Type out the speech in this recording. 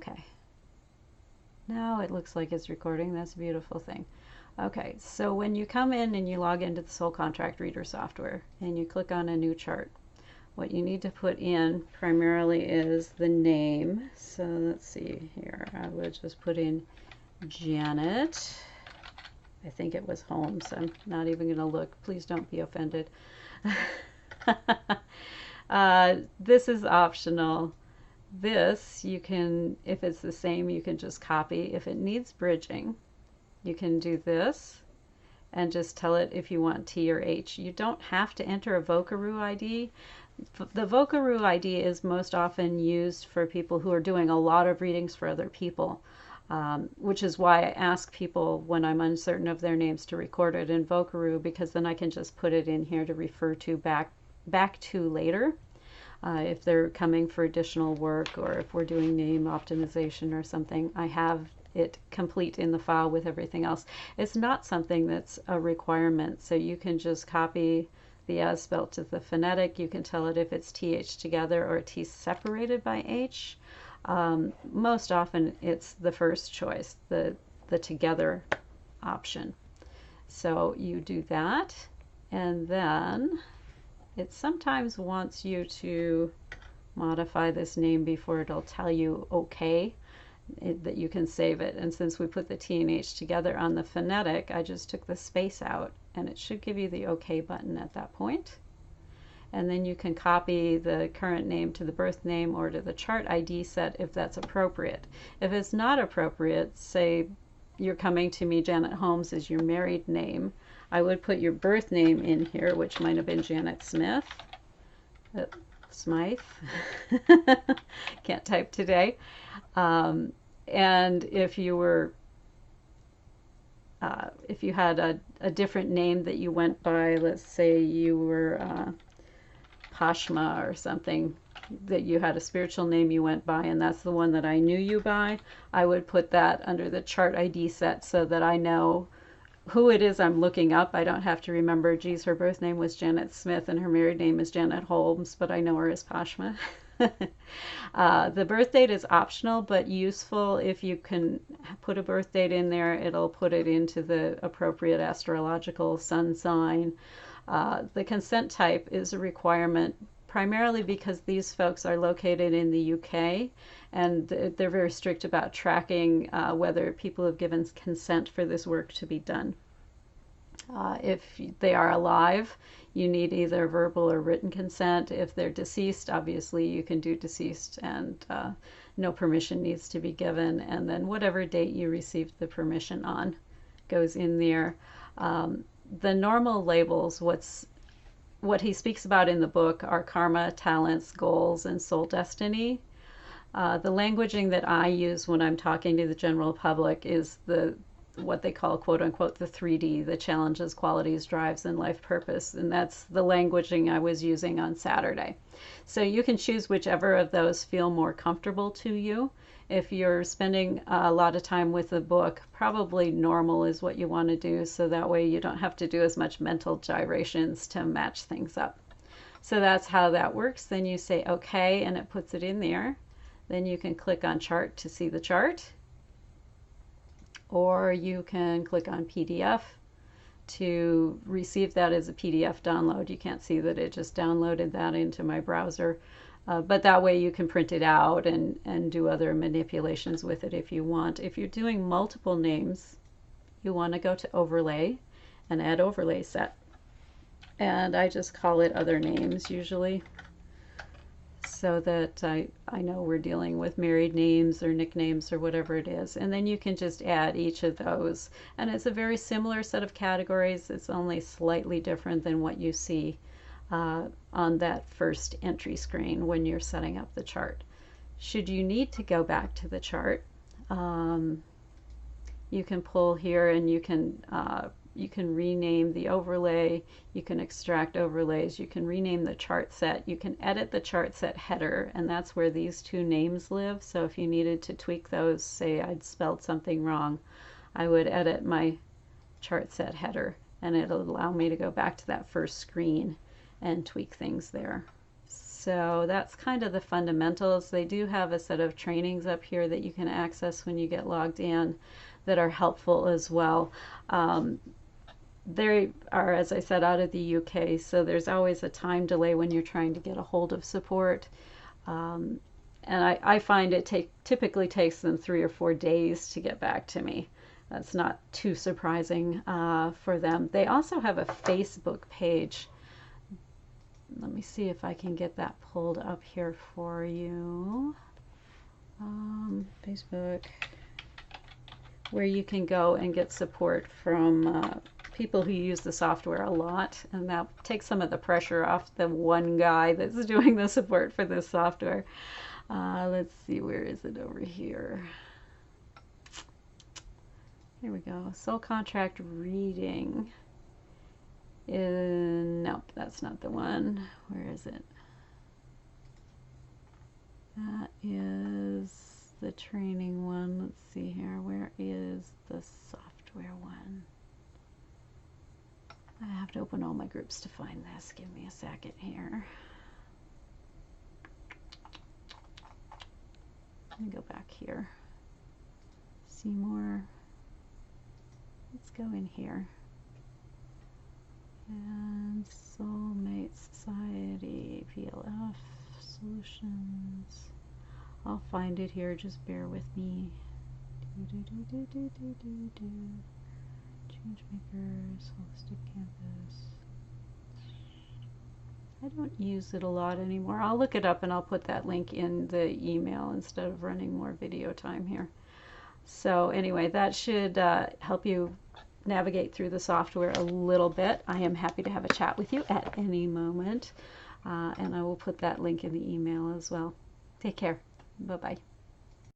Okay. Now it looks like it's recording. That's a beautiful thing. Okay, so when you come in and you log into the Soul Contract Reader software and you click on a new chart, what you need to put in primarily is the name. So let's see here. I would just put in Janet. I think it was Holmes. I'm not even going to look. Please don't be offended. This is optional. This, you can, if it's the same, you can just copy. If it needs bridging, you can do this and just tell it if you want T or H. You don't have to enter a Vocaroo ID. The Vocaroo ID is most often used for people who are doing a lot of readings for other people, which is why I ask people when I'm uncertain of their names to record it in Vocaroo, because then I can just put it in here to refer to back to later. If they're coming for additional work, or if we're doing name optimization or something, I have it complete in the file with everything else. It's not something that's a requirement, so you can just copy the as spelled to the phonetic. You can tell it if it's TH together or T separated by H. Most often it's the first choice, the together option. So you do that, and then it sometimes wants you to modify this name before it'll tell you okay, that you can save it. And since we put the T and H together on the phonetic, I just took the space out, and it should give you the OK button at that point. And then you can copy the current name to the birth name or to the chart ID set if that's appropriate. If it's not appropriate, say you're coming to me, Janet Holmes is your married name, I would put your birth name in here, which might have been Janet Smith. Smythe. Can't type today. And if you were, if you had a different name that you went by, let's say you were Pashma or something, that you had a spiritual name you went by, and that's the one that I knew you by, I would put that under the chart ID set so that I know who it is I'm looking up. I don't have to remember, geez, her birth name was Janet Smith and her married name is Janet Holmes, but I know her as Pashma. The birth date is optional, but useful. If you can put a birth date in there, it'll put it into the appropriate astrological sun sign. The consent type is a requirement primarily because these folks are located in the UK, and they're very strict about tracking whether people have given consent for this work to be done. If they are alive, you need either verbal or written consent. If they're deceased, obviously you can do deceased, and no permission needs to be given. And then whatever date you received the permission on goes in there. The normal labels, what he speaks about in the book, are karma, talents, goals, and soul destiny. The languaging that I use when I'm talking to the general public is what they call, quote unquote, the 3D, the challenges, qualities, drives, and life purpose. And that's the languaging I was using on Saturday. So you can choose whichever of those feel more comfortable to you. If you're spending a lot of time with the book, probably normal is what you want to do, so that way you don't have to do as much mental gyrations to match things up. So that's how that works. Then you say okay, and it puts it in there. Then you can click on chart to see the chart, or you can click on PDF to receive that as a PDF download. You can't see that it just downloaded that into my browser, but that way you can print it out and do other manipulations with it if you want. If you're doing multiple names, you want to go to overlay and add overlay set, and I just call it other names usually, so that I know we're dealing with married names or nicknames or whatever it is. And then you can just add each of those. And it's a very similar set of categories. It's only slightly different than what you see on that first entry screen when you're setting up the chart. Should you need to go back to the chart, you can pull here and you can rename the overlay, you can extract overlays, you can rename the chart set, you can edit the chart set header, and that's where these two names live. So if you needed to tweak those, say I'd spelled something wrong, I would edit my chart set header, and it'll allow me to go back to that first screen and tweak things there. So that's kind of the fundamentals. They do have a set of trainings up here that you can access when you get logged in that are helpful as well. They are, as I said, out of the UK, so there's always a time delay when you're trying to get a hold of support. And I find it typically takes them 3 or 4 days to get back to me. That's not too surprising for them. They also have a Facebook page. Let me see if I can get that pulled up here for you. Facebook, where you can go and get support from people who use the software a lot, and that takes some of the pressure off the one guy that's doing the support for this software. Let's see, where is it over here? Here we go. Soul contract reading. Nope, that's not the one. Where is it? That is the training one. Let's see here. Where is the software one? I have to open all my groups to find this. Give me a second here. Let me go back here. See more. Let's go in here. And Soulmate Society, PLF Solutions. I'll find it here, just bear with me. Changemakers, Holistic Campus. I don't use it a lot anymore. I'll look it up and I'll put that link in the email instead of running more video time here. So anyway, that should help you navigate through the software a little bit. I am happy to have a chat with you at any moment, and I will put that link in the email as well. Take care. Bye-bye.